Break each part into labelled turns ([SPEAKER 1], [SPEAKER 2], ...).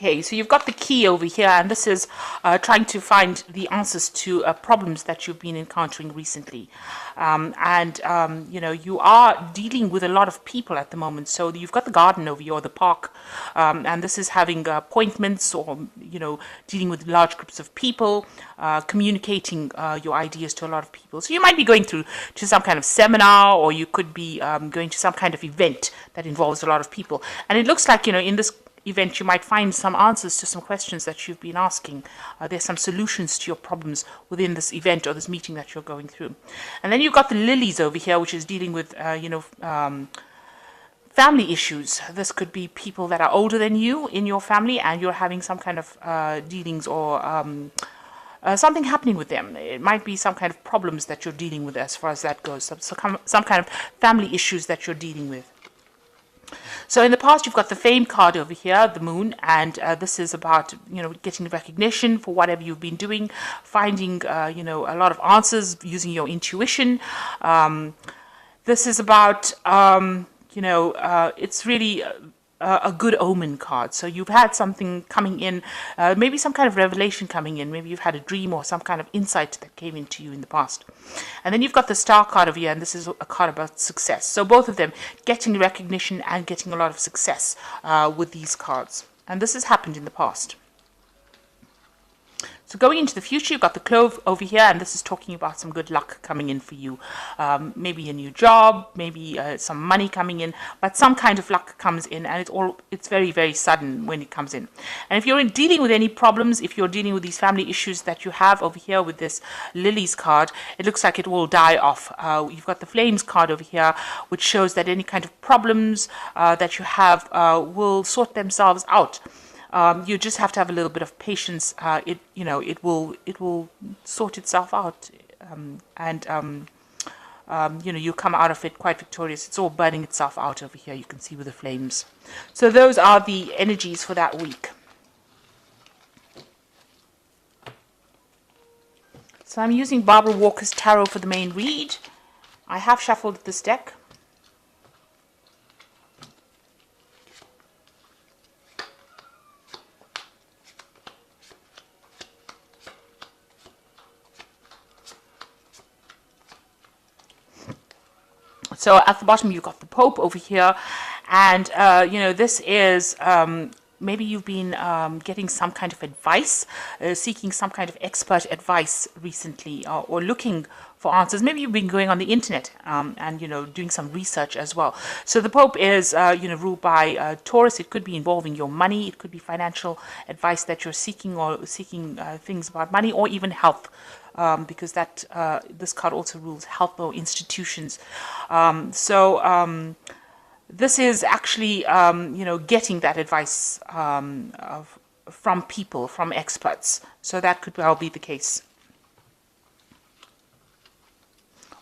[SPEAKER 1] Okay, so you've got the key over here, and this is trying to find the answers to problems that you've been encountering recently. You know, you are dealing with a lot of people at the moment. So you've got the garden over here, or the park, and this is having appointments, or, you know, dealing with large groups of people, communicating your ideas to a lot of people. So you might be going to some kind of seminar, or you could be going to some kind of event that involves a lot of people. And it looks like, you know, in this event you might find some answers to some questions that you've been asking. There's some solutions to your problems within this event or this meeting that you're going through. And then you've got the lilies over here, which is dealing with family issues. This could be people that are older than you in your family, and you're having some kind of dealings, or something happening with them. It might be some kind of problems that you're dealing with as far as that goes. Some kind of family issues that you're dealing with. So in the past, you've got the fame card over here, the moon, and this is about, you know, getting recognition for whatever you've been doing, finding, you know, a lot of answers using your intuition. This is about, you know, it's really a good omen card. So you've had something coming in, maybe some kind of revelation coming in. Maybe you've had a dream or some kind of insight that came into you in the past. And then you've got the star card over here, and this is a card about success. So both of them, getting recognition and getting a lot of success with these cards. And this has happened in the past. So going into the future, you've got the clove over here, and this is talking about some good luck coming in for you. Maybe a new job, maybe some money coming in, but some kind of luck comes in, and it's very, very sudden when it comes in. And if you're dealing with any problems, if you're dealing with these family issues that you have over here with this lilies card, it looks like it will die off. You've got the flames card over here, which shows that any kind of problems that you have will sort themselves out. You just have to have a little bit of patience. It will sort itself out, you know, you come out of it quite victorious. It's all burning itself out over here. You can see with the flames. So those are the energies for that week. So I'm using Barbara Walker's tarot for the main read. I have shuffled this deck. So at the bottom, you've got the Pope over here, and you know, this is maybe you've been getting some kind of advice, seeking some kind of expert advice recently, or looking for answers. Maybe you've been going on the internet and, you know, doing some research as well. So the Pope is, you know, ruled by Taurus. It could be involving your money. It could be financial advice that you're seeking, or seeking things about money, or even health. Because that this card also rules health or institutions. This is actually, you know, getting that advice from people, from experts. So that could well be the case.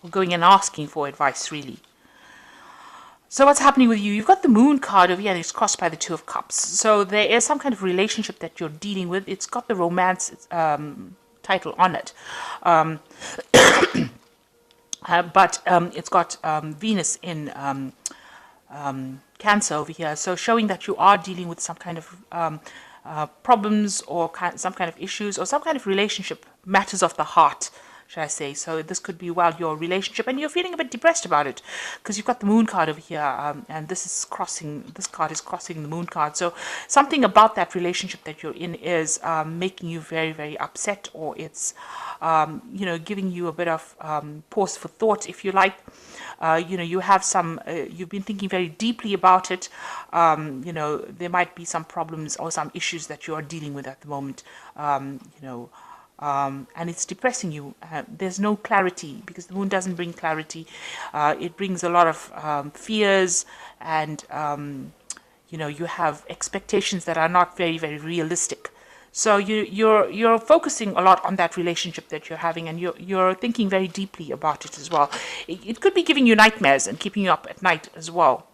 [SPEAKER 1] Or going and asking for advice, really. So what's happening with you? You've got the moon card over here, and it's crossed by the Two of Cups. So there is some kind of relationship that you're dealing with. It's got the romance title on it, but it's got Venus in Cancer over here, so showing that you are dealing with some kind of problems, or some kind of issues, or some kind of relationship, matters of the heart, should I say. So this could be, well, your relationship, and you're feeling a bit depressed about it, because you've got the moon card over here, and this card is crossing the moon card. So something about that relationship that you're in is making you very, very upset, or it's, you know, giving you a bit of pause for thought, if you like. You know, you have some, you've been thinking very deeply about it. You know, there might be some problems or some issues that you are dealing with at the moment, you know, and it's depressing you. There's no clarity, because the moon doesn't bring clarity. It brings a lot of fears, and you know, you have expectations that are not very, very realistic. So you're focusing a lot on that relationship that you're having, and you're thinking very deeply about it as well. It could be giving you nightmares and keeping you up at night as well.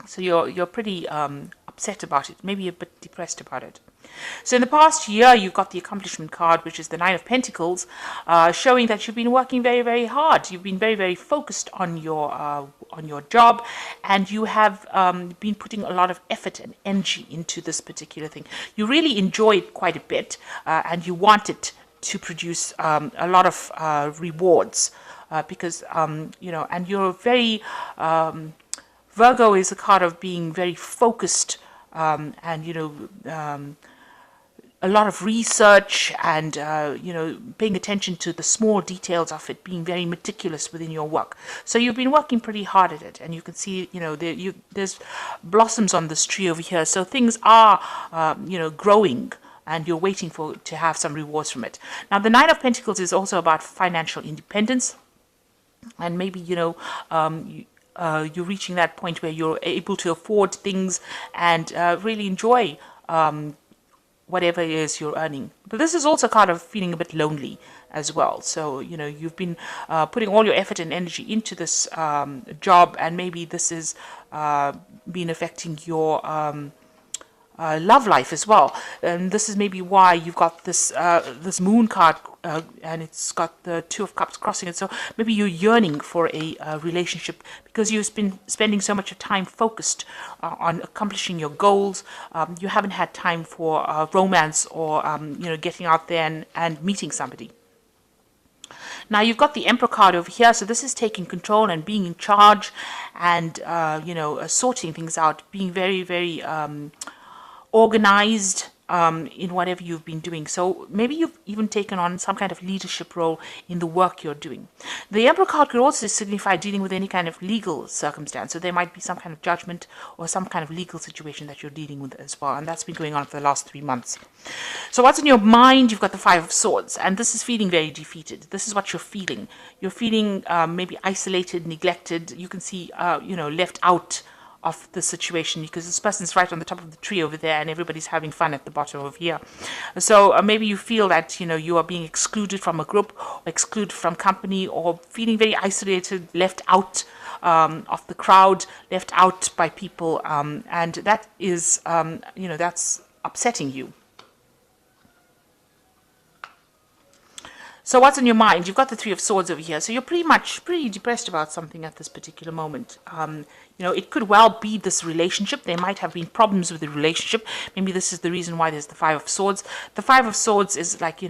[SPEAKER 1] So you're pretty upset about it, maybe a bit depressed about it. So in the past year, you've got the accomplishment card, which is the Nine of Pentacles, showing that you've been working very, very hard. You've been very, very focused on your on your job, and you have been putting a lot of effort and energy into this particular thing. You really enjoy it quite a bit, and you want it to produce a lot of rewards, because and you're very Virgo is a card of being very focused, and a lot of research, and paying attention to the small details of it, being very meticulous within your work. So you've been working pretty hard at it, and you can see there's blossoms on this tree over here. So things are growing, and you're waiting to have some rewards from it. Now the Nine of Pentacles is also about financial independence, and maybe you're reaching that point where you're able to afford things and really enjoy whatever it is you're earning. But this is also kind of feeling a bit lonely as well. So, you've been putting all your effort and energy into this job, and maybe this is been affecting your love life as well. And this is maybe why you've got this this moon card, and it's got the Two of Cups crossing it. So maybe you're yearning for a relationship because you've been spending so much time focused on accomplishing your goals. You haven't had time for romance or getting out there and meeting somebody. Now you've got the Emperor card over here, so this is taking control and being in charge, and sorting things out, being very, very organized in whatever you've been doing. So maybe you've even taken on some kind of leadership role in the work you're doing. The Emperor card could also signify dealing with any kind of legal circumstance. So there might be some kind of judgment or some kind of legal situation that you're dealing with as well. And that's been going on for the last 3 months. So what's in your mind? You've got the Five of Swords, and this is feeling very defeated. This is what you're feeling. You're feeling maybe isolated, neglected. You can see, left out of the situation, because this person's right on the top of the tree over there and everybody's having fun at the bottom over here. So maybe you feel that you are being excluded from a group, or excluded from company, or feeling very isolated, left out of the crowd, left out by people, and that is that's upsetting you. So what's on your mind? You've got the Three of Swords over here. So you're pretty depressed about something at this particular moment. It could well be this relationship. There might have been problems with the relationship. Maybe this is the reason why there's the Five of Swords. The Five of Swords is like,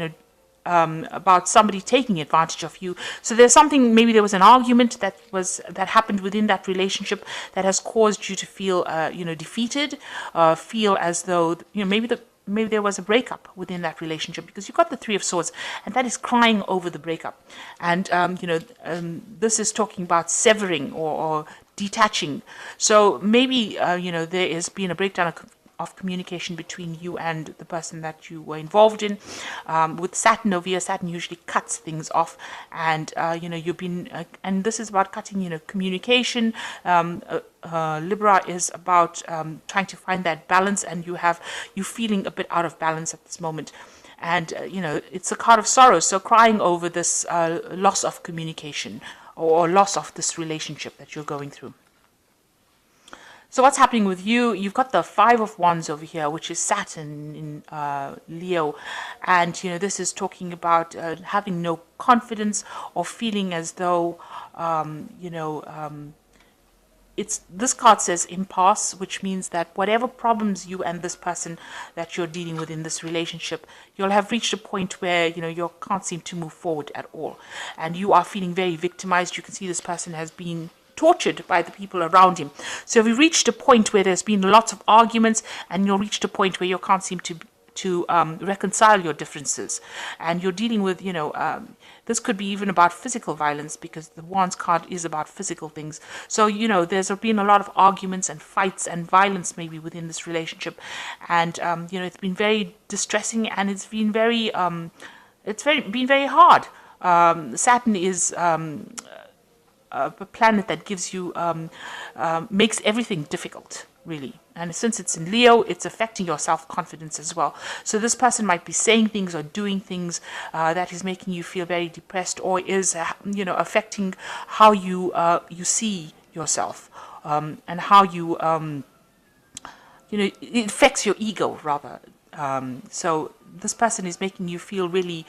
[SPEAKER 1] about somebody taking advantage of you. So there's something, maybe there was an argument that happened within that relationship that has caused you to feel, defeated, feel as though, maybe there was a breakup within that relationship, because you've got the Three of Swords, and that is crying over the breakup. And, this is talking about severing or detaching. So maybe, there has been a breakdown of communication between you and the person that you were involved in. With Saturn over here, Saturn usually cuts things off, and you've been and this is about cutting communication. Libra is about trying to find that balance, and you feeling a bit out of balance at this moment. And it's a card of sorrow, so crying over this loss of communication or loss of this relationship that you're going through. So what's happening with you? You've got the Five of Wands over here, which is Saturn in Leo. And, this is talking about having no confidence, or feeling as though, this card says impasse, which means that whatever problems you and this person that you're dealing with in this relationship, you'll have reached a point where, you can't seem to move forward at all. And you are feeling very victimized. You can see this person has been tortured by the people around him. So we reached a point where there's been lots of arguments, and you've reached a point where you can't seem to reconcile your differences, and you're dealing with this could be even about physical violence, because the Wands card is about physical things. So there's been a lot of arguments and fights and violence maybe within this relationship, and it's been very distressing, and it's been very been very hard. Saturn is a planet that gives you makes everything difficult, really. And since it's in Leo, it's affecting your self-confidence as well. So this person might be saying things or doing things that is making you feel very depressed, or is affecting how you see yourself, and how you it affects your ego rather. So this person is making you feel really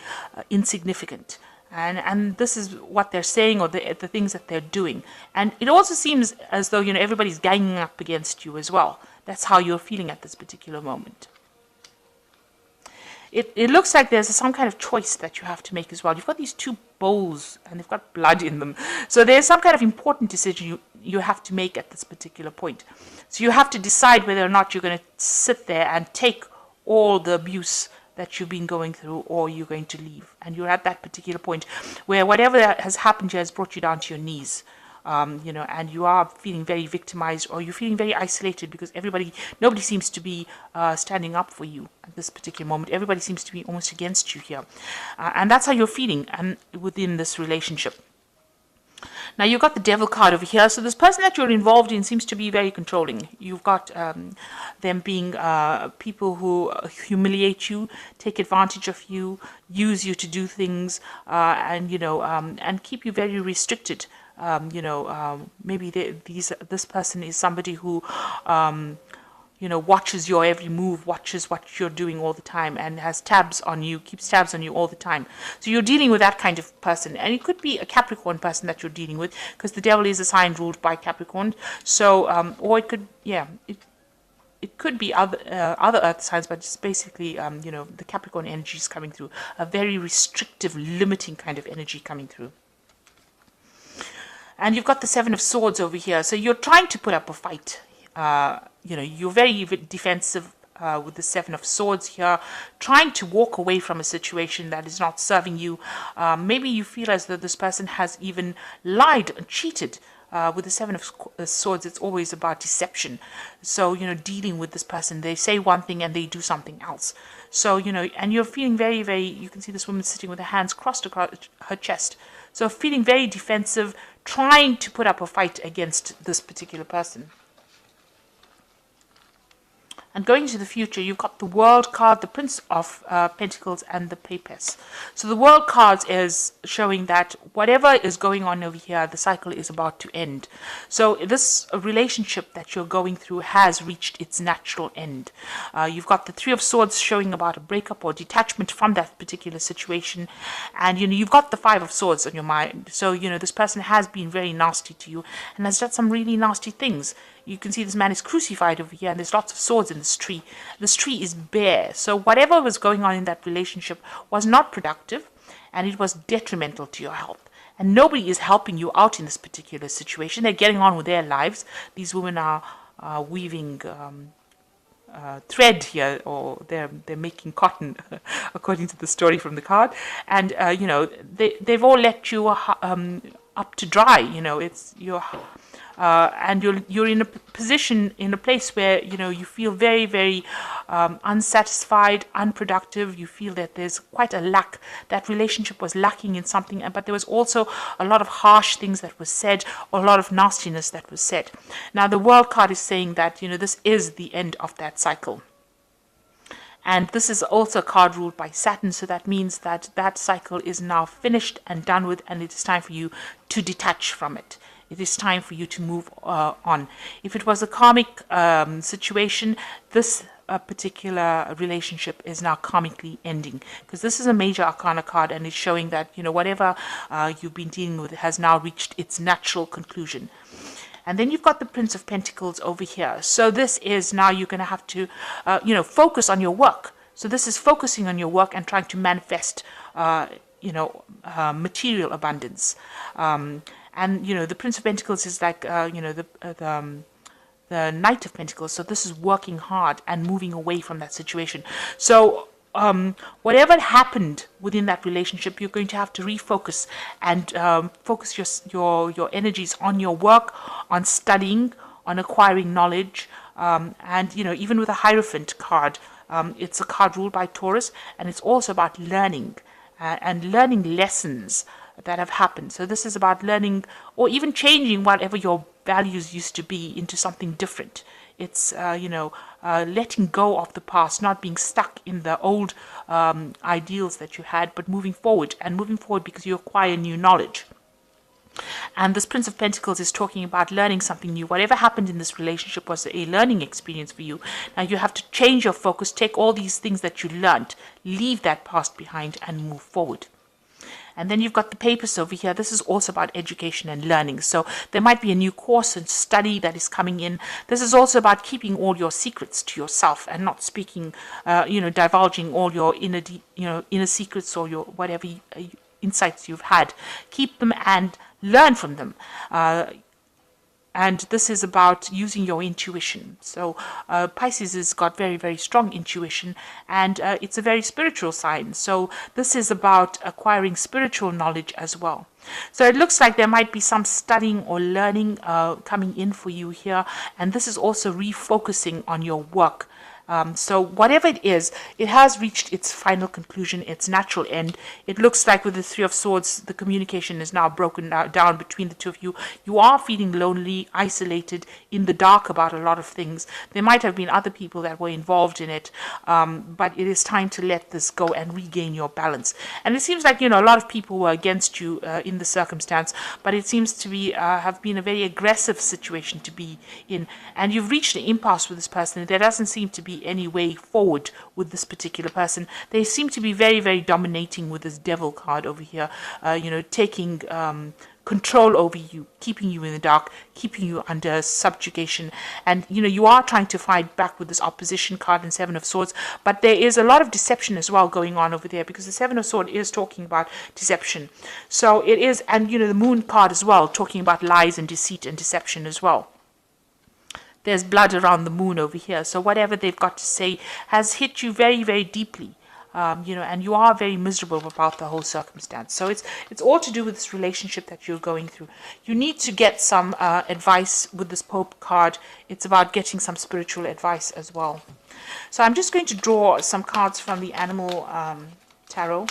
[SPEAKER 1] insignificant. And this is what they're saying, or the things that they're doing. And it also seems as though, everybody's ganging up against you as well. That's how you're feeling at this particular moment. It looks like there's some kind of choice that you have to make as well. You've got these two bowls and they've got blood in them. So there's some kind of important decision you have to make at this particular point. So you have to decide whether or not you're going to sit there and take all the abuse that you've been going through, or you're going to leave. And you're at that particular point where whatever has happened here has brought you down to your knees. And you are feeling very victimized, or you're feeling very isolated, because nobody seems to be standing up for you at this particular moment. Everybody seems to be almost against you here. And that's how you're feeling and within this relationship. Now, you've got the Devil card over here. So this person that you're involved in seems to be very controlling. You've got them being people who humiliate you, take advantage of you, use you to do things, and keep you very restricted. Maybe this person is somebody who watches your every move, watches what you're doing all the time, and has tabs on you, keeps tabs on you all the time. So you're dealing with that kind of person. And it could be a Capricorn person that you're dealing with, because the Devil is a sign ruled by Capricorn. So, or it could, it could be other earth signs, but it's basically, the Capricorn energy is coming through. A very restrictive, limiting kind of energy coming through. And you've got the Seven of Swords over here. So you're trying to put up a fight. You're very defensive with the Seven of Swords here, trying to walk away from a situation that is not serving you. Maybe you feel as though this person has even lied and cheated. With the Seven of Swords, it's always about deception. So, dealing with this person, they say one thing and they do something else. So, and you're feeling very, very, you can see this woman sitting with her hands crossed across her chest. So feeling very defensive, trying to put up a fight against this particular person. And going into the future, you've got the World card, the Prince of Pentacles, and the Papess. So the World card is showing that whatever is going on over here, the cycle is about to end. So this relationship that you're going through has reached its natural end. You've got the Three of Swords showing about a breakup or detachment from that particular situation. And, you've got the Five of Swords on your mind. So, this person has been very nasty to you and has done some really nasty things. You can see this man is crucified over here, and there's lots of swords in this tree. This tree is bare. So whatever was going on in that relationship was not productive, and it was detrimental to your health. And nobody is helping you out in this particular situation. They're getting on with their lives. These women are weaving thread here, or they're making cotton, according to the story from the card. And, they've all let you up to dry. It's your... and you're in a position, in a place where you feel very, very unsatisfied, unproductive. You feel that there's quite a lack. That relationship was lacking in something, but there was also a lot of harsh things that was said, or a lot of nastiness that was said. Now the World card is saying that this is the end of that cycle. And this is also a card ruled by Saturn, so that means that that cycle is now finished and done with, and it is time for you to detach from it. It is time for you to move on. If it was a karmic situation, this particular relationship is now karmically ending, because this is a major arcana card, and it's showing that whatever you've been dealing with has now reached its natural conclusion. And then you've got the Prince of Pentacles over here. So this is now you're going to have to focus on your work. So this is focusing on your work and trying to manifest material abundance. And, the Prince of Pentacles is like, the Knight of Pentacles. So this is working hard and moving away from that situation. So whatever happened within that relationship, you're going to have to refocus and focus your energies on your work, on studying, on acquiring knowledge. And, even with a Hierophant card, it's a card ruled by Taurus, and it's also about learning and learning lessons that have happened. So this is about learning, or even changing whatever your values used to be into something different. It's letting go of the past, not being stuck in the old ideals that you had, but moving forward because you acquire new knowledge. And this Prince of Pentacles is talking about learning something new. Whatever happened in this relationship was a learning experience for you. Now you have to change your focus, take all these things that you learned, leave that past behind, and move forward. And then you've got the papers over here. This is also about education and learning. So there might be a new course and study that is coming in. This is also about keeping all your secrets to yourself and not speaking, divulging all your inner secrets or your whatever insights you've had. Keep them and learn from them. And this is about using your intuition. So Pisces has got very, very strong intuition, and it's a very spiritual sign. So this is about acquiring spiritual knowledge as well. So it looks like there might be some studying or learning coming in for you here, and this is also refocusing on your work. So whatever it is, it has reached its final conclusion, its natural end. It looks like with the Three of Swords, the communication is now broken down between the two of you. You are feeling lonely, isolated, in the dark about a lot of things. There might have been other people that were involved in it, but it is time to let this go and regain your balance. And it seems like, a lot of people were against you in the circumstance, but it seems to be have been a very aggressive situation to be in. And you've reached an impasse with this person. There doesn't seem to be any way forward with this particular person. They seem to be very, very dominating with this Devil card over here, taking control over you, keeping you in the dark, keeping you under subjugation. And, you are trying to fight back with this opposition card and Seven of Swords, but there is a lot of deception as well going on over there, because the Seven of Swords is talking about deception. So it is, and, the Moon card as well, talking about lies and deceit and deception as well. There's blood around the moon over here. So whatever they've got to say has hit you very, very deeply. And you are very miserable about the whole circumstance. So it's all to do with this relationship that you're going through. You need to get some advice with this Pope card. It's about getting some spiritual advice as well. So I'm just going to draw some cards from the Animal Tarot.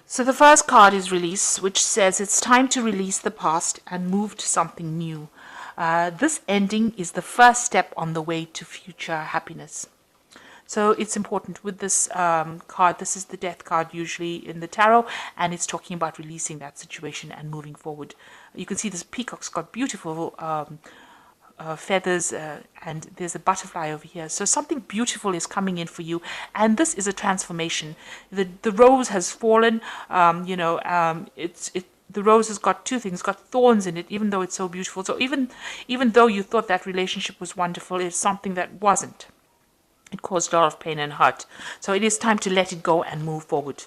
[SPEAKER 1] So the first card is Release, which says it's time to release the past and move to something new. This ending is the first step on the way to future happiness. So it's important with this card. This is the Death card usually in the tarot, and it's talking about releasing that situation and moving forward. You can see this peacock's got beautiful feathers, and there's a butterfly over here. So something beautiful is coming in for you, and this is a transformation. The rose has fallen. The rose has got two things, got thorns in it, even though it's so beautiful. So even though you thought that relationship was wonderful, it's something that wasn't. It caused a lot of pain and hurt. So it is time to let it go and move forward.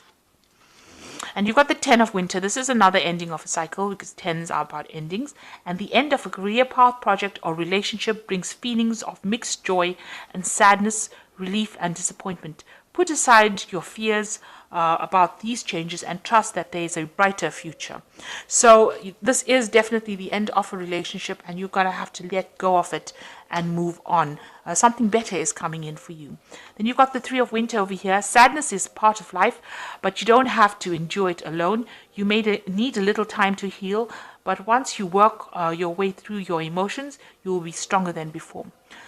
[SPEAKER 1] And you've got the Ten of Winter. This is another ending of a cycle, because tens are about endings. And the end of a career path, project, or relationship brings feelings of mixed joy and sadness, relief and disappointment. Put aside your fears about these changes and trust that there is a brighter future. So this is definitely the end of a relationship, and you're going to have to let go of it and move on. Something better is coming in for you. Then you've got the Three of Winter over here. Sadness is part of life, but you don't have to endure it alone. You may need a little time to heal, but once you work your way through your emotions, you will be stronger than before.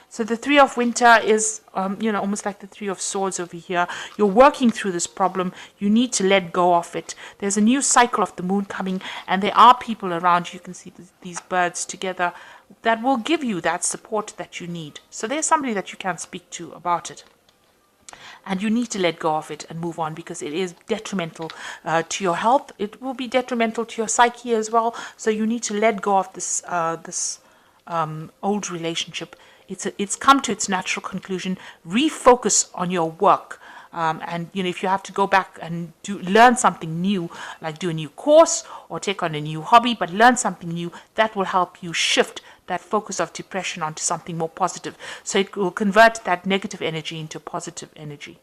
[SPEAKER 1] So the Three of Winter is, almost like the Three of Swords over here. You're working through this problem. You need to let go of it. There's a new cycle of the moon coming, and there are people around. You can see these birds together that will give you that support that you need. So there's somebody that you can speak to about it. And you need to let go of it and move on, because it is detrimental to your health. It will be detrimental to your psyche as well. So you need to let go of this old relationship. It's come to its natural conclusion. Refocus on your work. And if you have to go back and learn something new, like do a new course or take on a new hobby, but learn something new, that will help you shift that focus of depression onto something more positive. So it will convert that negative energy into positive energy.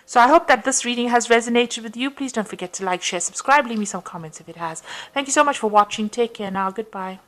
[SPEAKER 1] So I hope that this reading has resonated with you. Please don't forget to like, share, subscribe, leave me some comments if it has. Thank you so much for watching. Take care now. Goodbye.